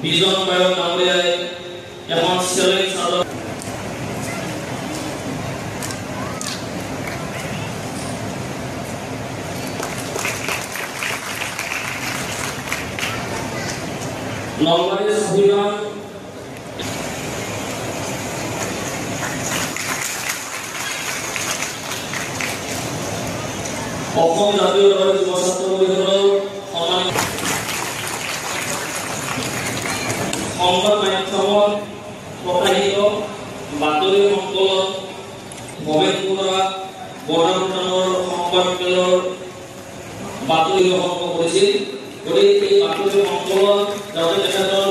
বিজন বায়ু ডাঙৰীয়াই এখন চেলেঞ্জ চাদৰ নলবাৰী অভিযান অসম জাতীয় যুৱ ছাত্ৰ পৰিষদৰ সন্মানিত সংবাদ মাধ্যমত প্ৰকাশিত বাতৰি সংকলন ভৱেন বৰুৱা বৰ্ণানুষ্ঠানৰ সংবাদমেলৰ বাতৰি সংগ্ৰহ কৰিছিল। গতিকে এই বাতৰি সংকলন যাতে তেখেতৰ